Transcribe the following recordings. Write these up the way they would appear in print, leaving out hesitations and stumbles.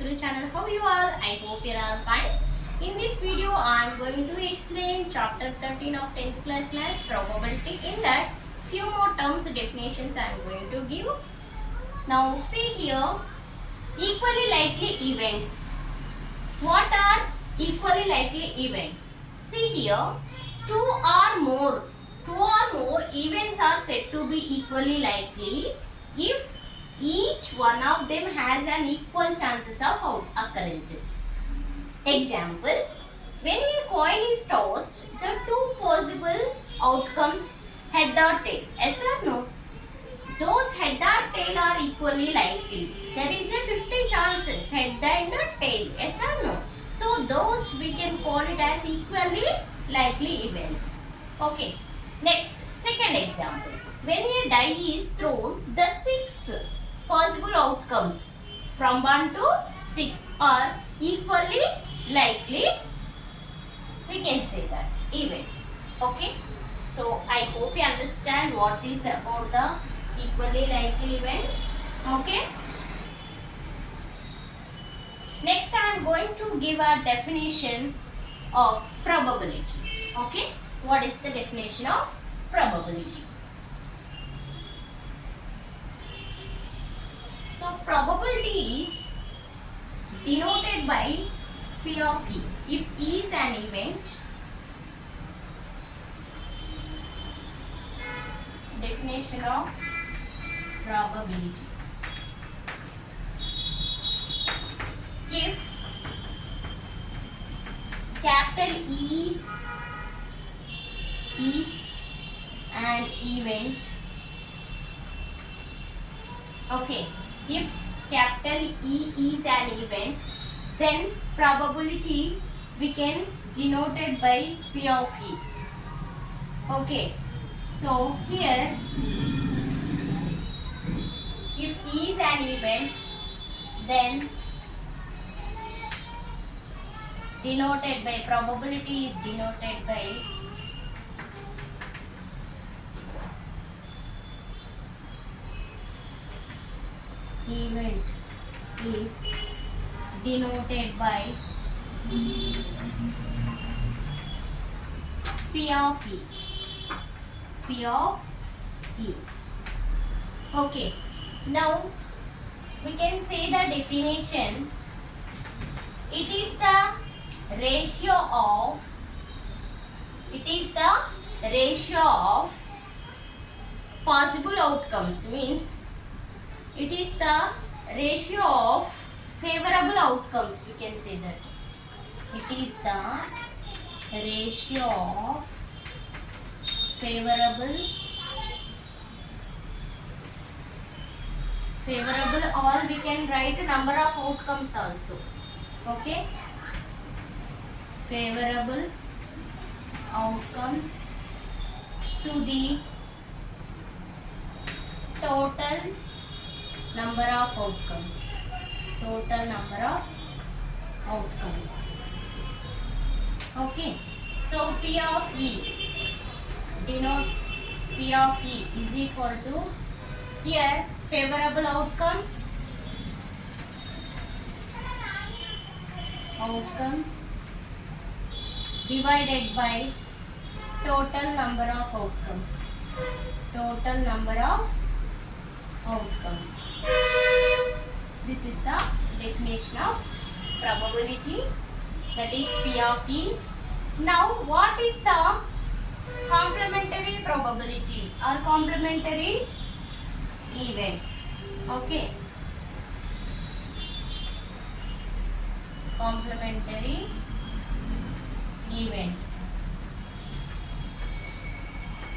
Guru channel. How you all? I hope you are all fine. In this video, I am going to explain chapter 13 of 10th class maths probability. In that, few more terms definitions I am going to give. Now see here, equally likely events. What are equally likely events? See here, two or more events are said to be equally likely if each one of them has an equal chances of occurrences. Example, when a coin is tossed, the two possible outcomes head or tail. Yes or no? Those head or tail are equally likely. There is a 50 chances head and tail. Yes or no? So those we can call it as equally likely events. Okay. Next, second example. When a die is thrown, the 6 possible outcomes from 1 to 6 are equally likely. We can say that events. Okay. So I hope you understand what is about the equally likely events. Okay. Next I am going to give a definition of probability. Okay. What is the definition of probability? So probability is denoted by P of E. If E is an event, definition of probability. If capital E is an event, okay, if capital E is an event, then probability we can denote it by P of E. Okay, so here if E is an event, then denoted by probability is denoted by event is denoted by P of E. P of E. Okay. Now we can say the definition. It is the ratio of possible outcomes, means it is the ratio of favorable outcomes, we can say that. It is the ratio of favorable, or we can write number of outcomes also. Okay, favorable outcomes to the total number of outcomes. Total number of outcomes. Okay, so P of E, denote P of E is equal to, here favorable outcomes divided by total number of outcomes. Total number of outcomes. This is the definition of probability, that is P of E. Now what is the complementary probability or complementary events? Okay. Complementary event.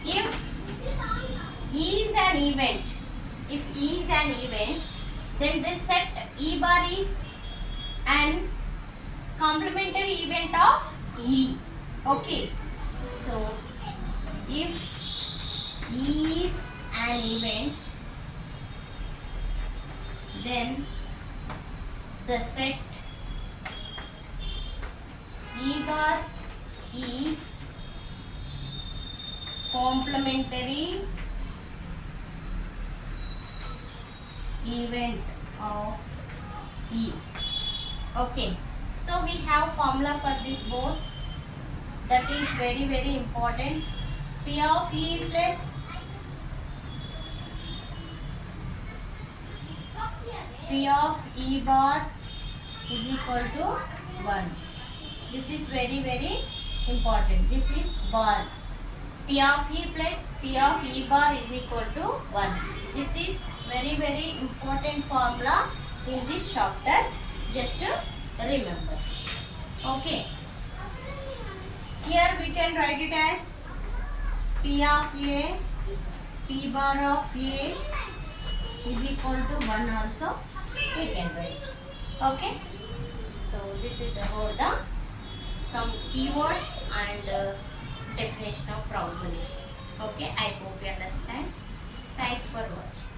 If E is an event, then this set E bar is an complementary event of E. Okay. So if E is an event, then the set E bar is complementary event of E. Okay, so we have formula for this both, that is very important. P of E plus P of E bar is equal to 1. This is very important. This is bar. P of E plus P of E bar is equal to 1. This is very important formula in this chapter. Just to remember. Okay. Here we can write it as P of A, P bar of A is equal to 1 also we can write. Okay. So this is about the some keywords and definition of probability. Okay, I hope you understand. Thanks for watching.